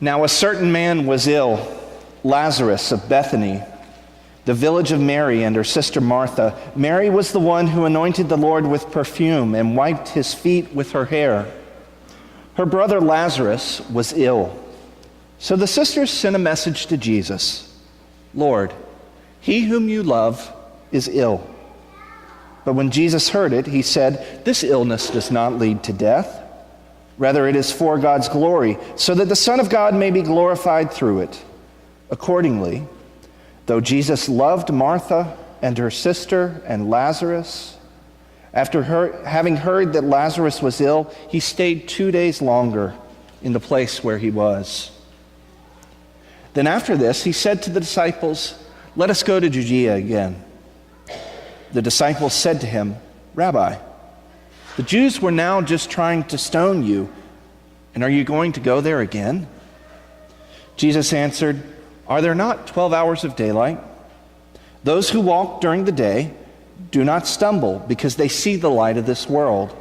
Now a certain man was ill, Lazarus of Bethany, the village of Mary and her sister Martha. Mary was the one who anointed the Lord with perfume and wiped his feet with her hair. Her brother Lazarus was ill. So the sisters sent a message to Jesus, "Lord, he whom you love is ill." But when Jesus heard it, he said, "This illness does not lead to death. Rather, it is for God's glory, so that the Son of God may be glorified through it." Accordingly, though Jesus loved Martha and her sister and Lazarus, after having heard that Lazarus was ill, he stayed 2 days longer in the place where he was. Then after this, he said to the disciples, "Let us go to Judea again." The disciples said to him, "Rabbi, the Jews were now just trying to stone you, and are you going to go there again?" Jesus answered, "Are there not 12 hours of daylight? Those who walk during the day do not stumble because they see the light of this world.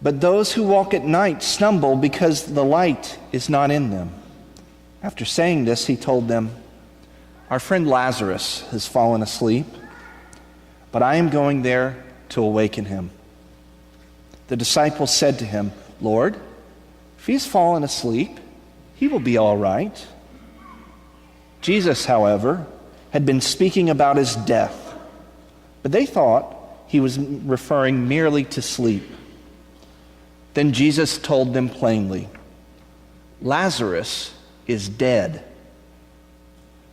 But those who walk at night stumble because the light is not in them." After saying this, he told them, "Our friend Lazarus has fallen asleep, but I am going there to awaken him." The disciples said to him, "Lord, if he has fallen asleep, he will be all right." Jesus, however, had been speaking about his death, but they thought he was referring merely to sleep. Then Jesus told them plainly, "Lazarus is dead.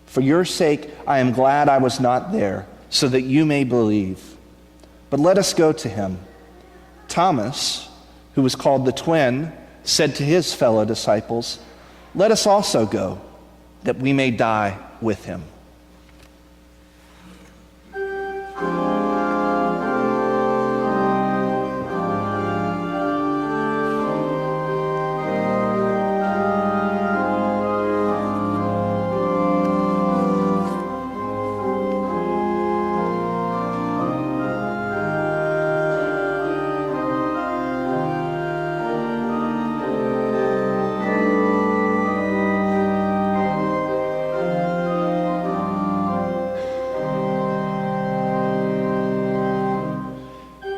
For your sake, I am glad I was not there, so that you may believe. But let us go to him." Thomas, who was called the twin, said to his fellow disciples, "Let us also go, that we may die with him."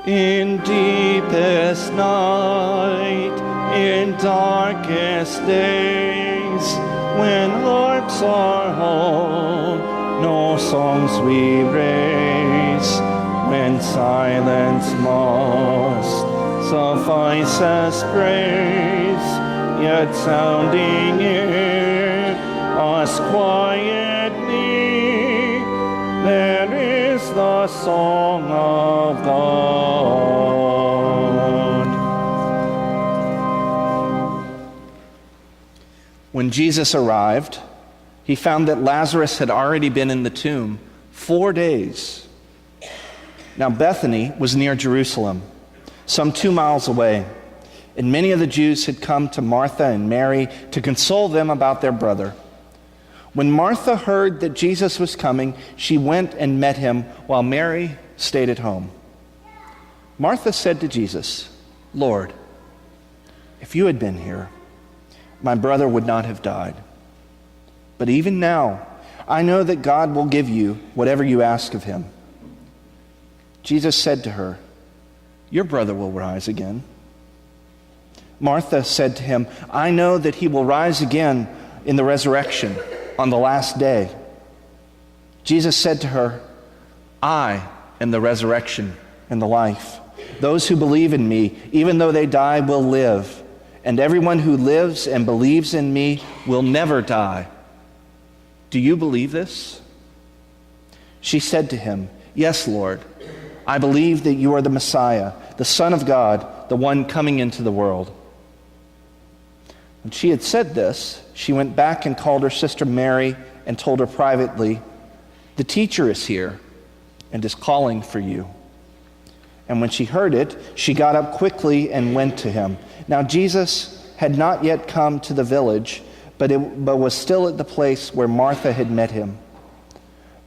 In deepest night, in darkest days, when hearts are whole, no songs we raise. When silence must suffice as praise, yet sounding in us quietly, there is the song of God. When Jesus arrived, he found that Lazarus had already been in the tomb 4 days. Now Bethany was near Jerusalem, some 2 miles away, and many of the Jews had come to Martha and Mary to console them about their brother. When Martha heard that Jesus was coming, she went and met him, while Mary stayed at home. Martha said to Jesus, "Lord, if you had been here, my brother would not have died. But even now, I know that God will give you whatever you ask of him." Jesus said to her, "Your brother will rise again." Martha said to him, "I know that he will rise again in the resurrection on the last day." Jesus said to her, "I am the resurrection and the life. Those who believe in me, even though they die, will live. And everyone who lives and believes in me will never die. Do you believe this?" She said to him, "Yes, Lord. I believe that you are the Messiah, the Son of God, the one coming into the world." When she had said this, she went back and called her sister Mary and told her privately, "The teacher is here and is calling for you." And when she heard it, she got up quickly and went to him. Now Jesus had not yet come to the village, but was still at the place where Martha had met him.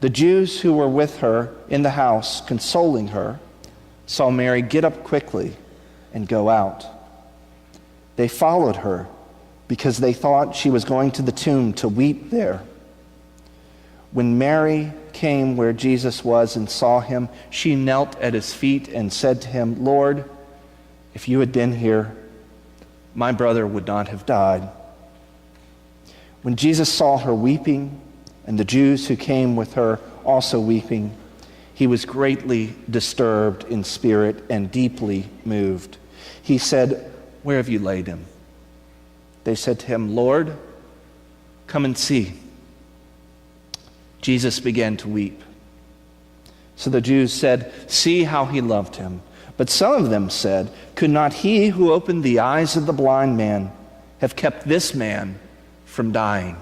The Jews who were with her in the house, consoling her, saw Mary get up quickly and go out. They followed her because they thought she was going to the tomb to weep there. When Mary came where Jesus was and saw him, she knelt at his feet and said to him, "Lord, if you had been here, my brother would not have died." When Jesus saw her weeping, and the Jews who came with her also weeping, he was greatly disturbed in spirit and deeply moved. He said, "Where have you laid him?" They said to him, "Lord, come and see." Jesus began to weep. So the Jews said, "See how he loved him." But some of them said, "Could not he who opened the eyes of the blind man have kept this man from dying?"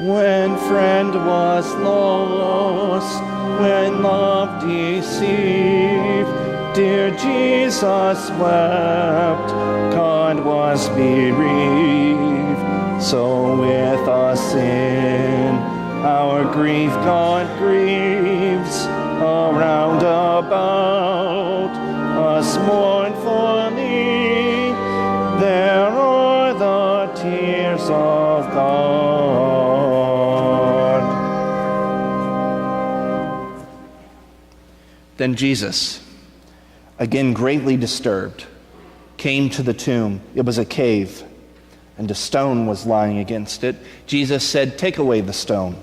When friend was lost, when love deceived, dear Jesus wept, God was bereaved. So with us in our grief God grieves, around about us mournfully, there are the tears of God. Then Jesus, again greatly disturbed, came to the tomb. It was a cave, and a stone was lying against it. Jesus said, "Take away the stone."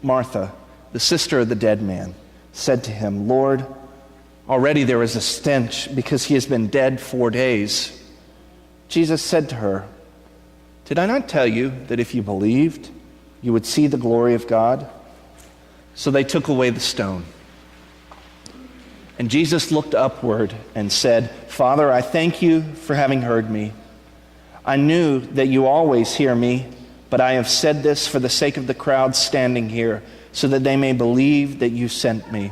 Martha, the sister of the dead man, said to him, "Lord, already there is a stench because he has been dead 4 days." Jesus said to her, "Did I not tell you that if you believed, you would see the glory of God?" So they took away the stone. And Jesus looked upward and said, "Father, I thank you for having heard me. I knew that you always hear me, but I have said this for the sake of the crowd standing here, so that they may believe that you sent me."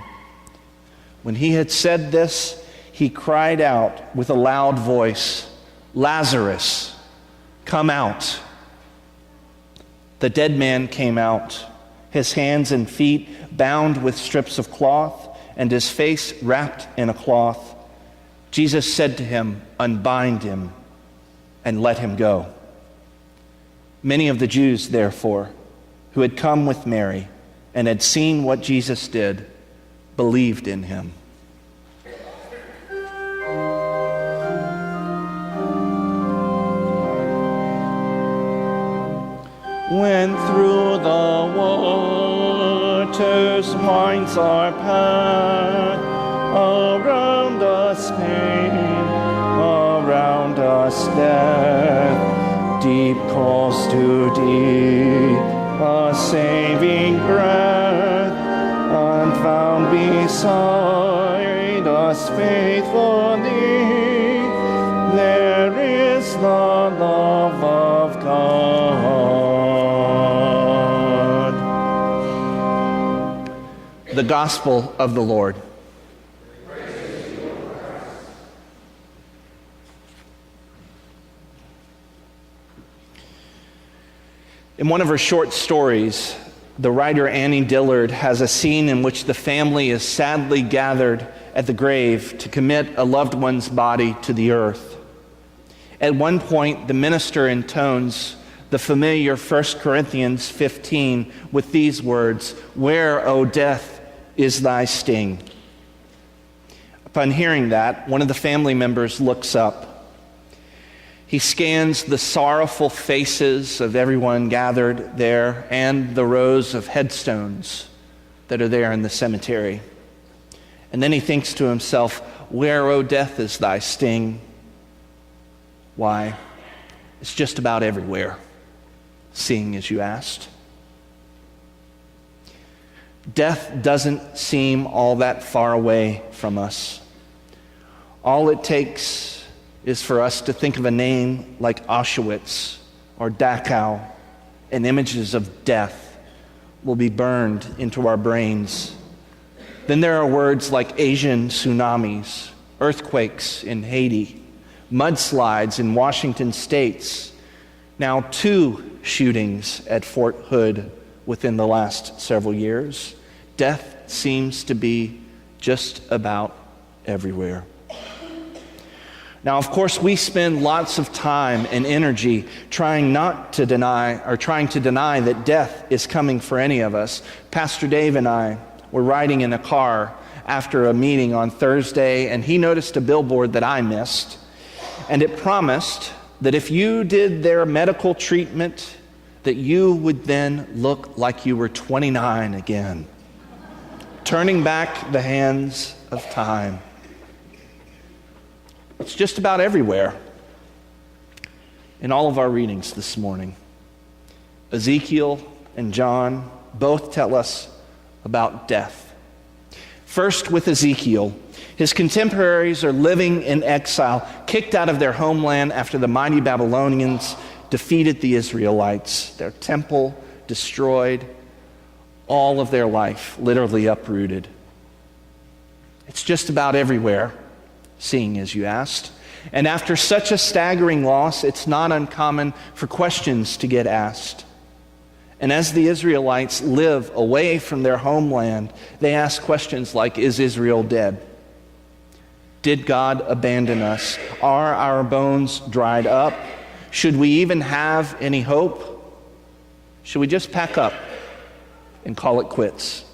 When he had said this, he cried out with a loud voice, "Lazarus, come out." The dead man came out, his hands and feet bound with strips of cloth, and his face wrapped in a cloth. Jesus said to him, "Unbind him and let him go." Many of the Jews, therefore, who had come with Mary and had seen what Jesus did, believed in him. When through the waters winds our path, around us pain, around us death, deep calls to deep, a saving breath, unfound beside us faithfully, there is the love of God. The Gospel of the Lord. In one of her short stories, the writer Annie Dillard has a scene in which the family is sadly gathered at the grave to commit a loved one's body to the earth. At one point, the minister intones the familiar 1 Corinthians 15 with these words, "Where, O death, is thy sting?" Upon hearing that, one of the family members looks up. He scans the sorrowful faces of everyone gathered there and the rows of headstones that are there in the cemetery. And then he thinks to himself, "Where, O death, is thy sting?" Why, it's just about everywhere, seeing as you asked. Death doesn't seem all that far away from us. All it takes is for us to think of a name like Auschwitz or Dachau, and images of death will be burned into our brains. Then there are words like Asian tsunamis, earthquakes in Haiti, mudslides in Washington State, now 2 shootings at Fort Hood within the last several years, death seems to be just about everywhere. Now, of course, we spend lots of time and energy trying to deny that death is coming for any of us. Pastor Dave and I were riding in a car after a meeting on Thursday, and he noticed a billboard that I missed, and it promised that if you did their medical treatment, that you would then look like you were 29 again, turning back the hands of time. It's just about everywhere in all of our readings this morning. Ezekiel and John both tell us about death. First, with Ezekiel, his contemporaries are living in exile, kicked out of their homeland after the mighty Babylonians defeated the Israelites. Their temple destroyed, all of their life literally uprooted. It's just about everywhere, seeing as you asked. And after such a staggering loss, it's not uncommon for questions to get asked. And as the Israelites live away from their homeland, they ask questions like, is Israel dead? Did God abandon us? Are our bones dried up? Should we even have any hope? Should we just pack up and call it quits?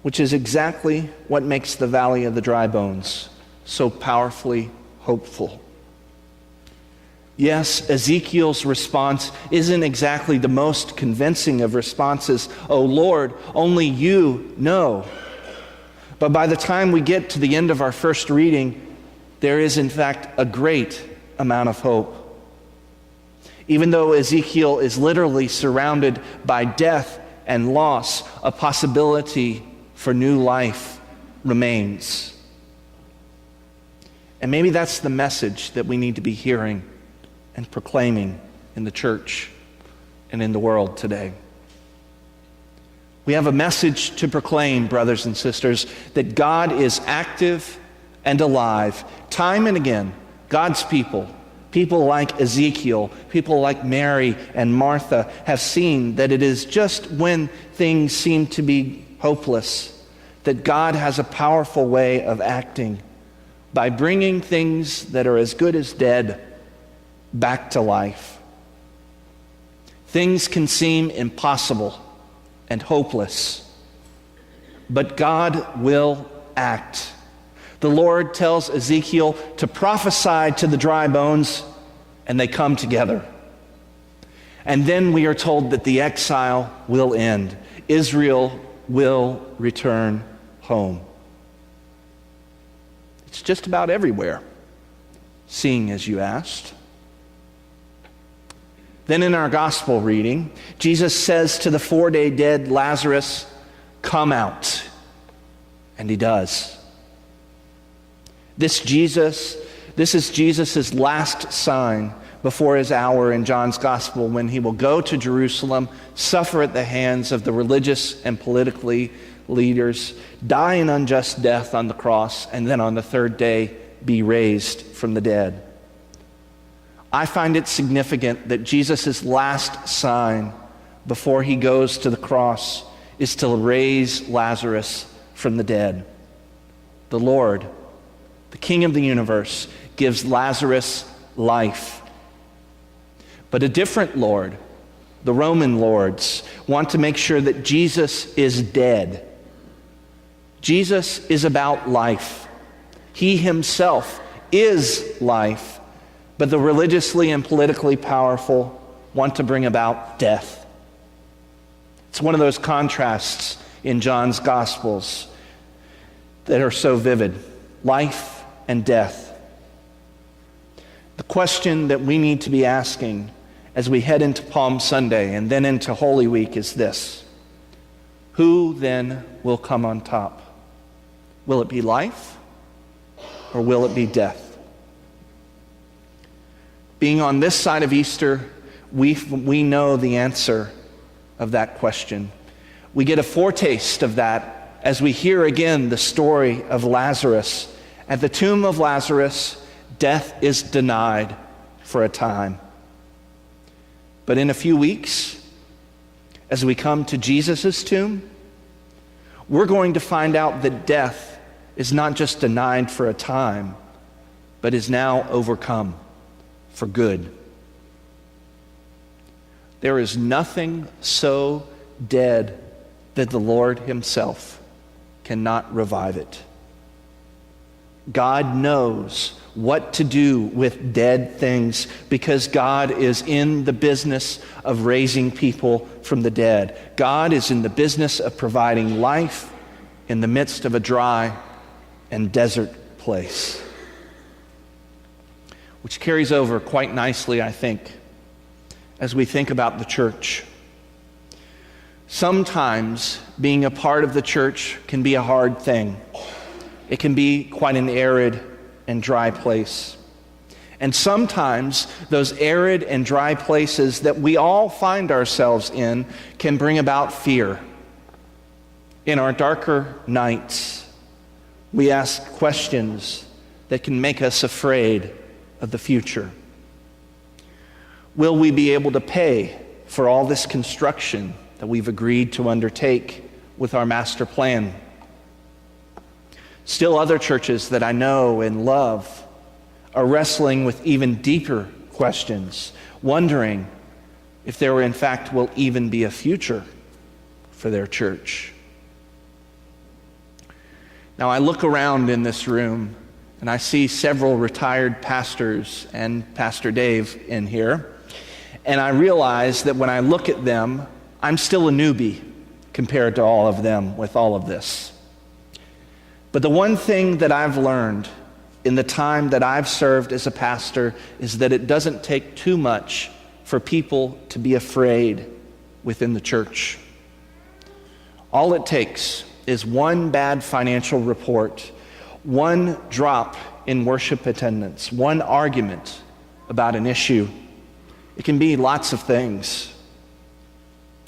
Which is exactly what makes the Valley of the Dry Bones so powerfully hopeful. Yes, Ezekiel's response isn't exactly the most convincing of responses. Oh Lord, only you know. But by the time we get to the end of our first reading, there is in fact a great amount of hope. Even though Ezekiel is literally surrounded by death and loss, a possibility for new life remains. And maybe that's the message that we need to be hearing and proclaiming in the church and in the world today. We have a message to proclaim, brothers and sisters, that God is active and alive. Time and again, God's people like Ezekiel, people like Mary and Martha, have seen that it is just when things seem to be hopeless that God has a powerful way of acting by bringing things that are as good as dead back to life. Things can seem impossible and hopeless, but God will act. The Lord tells Ezekiel to prophesy to the dry bones, and they come together. And then we are told that the exile will end. Israel will return home. It's just about everywhere, seeing as you asked. Then in our gospel reading, Jesus says to the 4-day dead Lazarus, "Come out." And he does. This is Jesus' last sign before his hour in John's gospel, when he will go to Jerusalem, suffer at the hands of the religious and politically leaders, die an unjust death on the cross, and then on the third day be raised from the dead. I find it significant that Jesus' last sign before he goes to the cross is to raise Lazarus from the dead. The Lord, the King of the universe, gives Lazarus life. But a different Lord, the Roman lords, want to make sure that Jesus is dead. Jesus is about life. He himself is life. But the religiously and politically powerful want to bring about death. It's one of those contrasts in John's Gospels that are so vivid. Life and death. The question that we need to be asking as we head into Palm Sunday and then into Holy Week is this: who then will come on top? Will it be life or will it be death? Being on this side of Easter, we know the answer of that question. We get a foretaste of that as we hear again the story of Lazarus. At the tomb of Lazarus, death is denied for a time. But in a few weeks, as we come to Jesus' tomb, we're going to find out that death is not just denied for a time, but is now overcome for good. There is nothing so dead that the Lord himself cannot revive it. God knows what to do with dead things because God is in the business of raising people from the dead. God is in the business of providing life in the midst of a dry and desert place. Which carries over quite nicely, I think, as we think about the church. Sometimes being a part of the church can be a hard thing. It can be quite an arid and dry place. And sometimes those arid and dry places that we all find ourselves in can bring about fear. In our darker nights, we ask questions that can make us afraid of the future. Will we be able to pay for all this construction that we've agreed to undertake with our master plan? Still, other churches that I know and love are wrestling with even deeper questions, wondering if there in fact will even be a future for their church. Now, I look around in this room and I see several retired pastors and Pastor Dave in here, and I realize that when I look at them, I'm still a newbie compared to all of them with all of this. But the one thing that I've learned in the time that I've served as a pastor is that it doesn't take too much for people to be afraid within the church. All it takes is one bad financial report, one drop in worship attendance, one argument about an issue. It can be lots of things.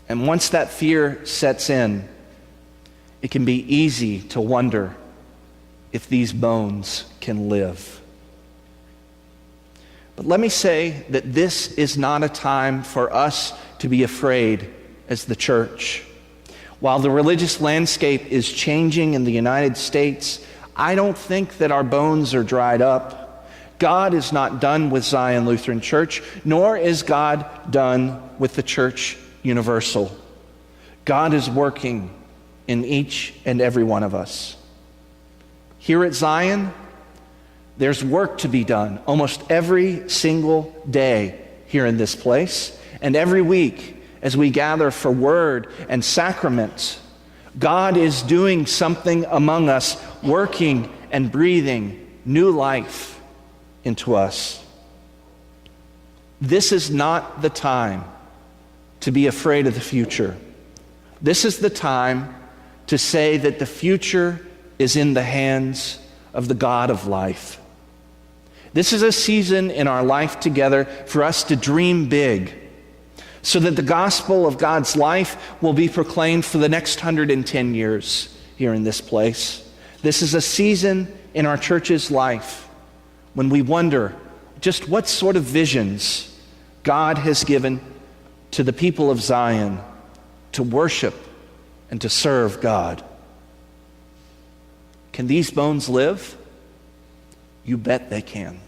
And once that fear sets in, it can be easy to wonder if these bones can live. But let me say that this is not a time for us to be afraid as the church. While the religious landscape is changing in the United States, I don't think that our bones are dried up. God is not done with Zion Lutheran Church, nor is God done with the Church Universal. God is working in each and every one of us. Here at Zion, there's work to be done almost every single day here in this place, and every week as we gather for word and sacraments. God is doing something among us, working and breathing new life into us. This is not the time to be afraid of the future. This is the time to say that the future is in the hands of the God of life. This is a season in our life together for us to dream big, so that the gospel of God's life will be proclaimed for the next 110 years here in this place. This is a season in our church's life when we wonder just what sort of visions God has given to the people of Zion to worship and to serve God. Can these bones live? You bet they can.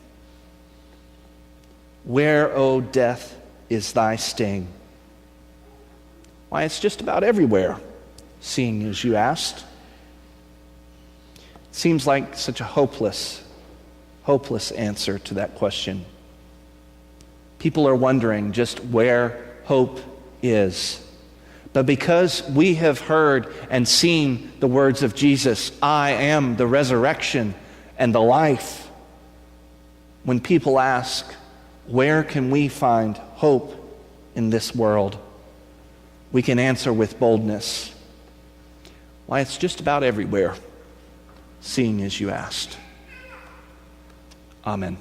Where, O death, is thy sting? Why, it's just about everywhere, seeing as you asked. It seems like such a hopeless answer to that question. People are wondering just where hope is. But because we have heard and seen the words of Jesus, I am the resurrection and the life, when people ask, where can we find hope in this world? We can answer with boldness, why, it's just about everywhere, seeing as you asked. Amen.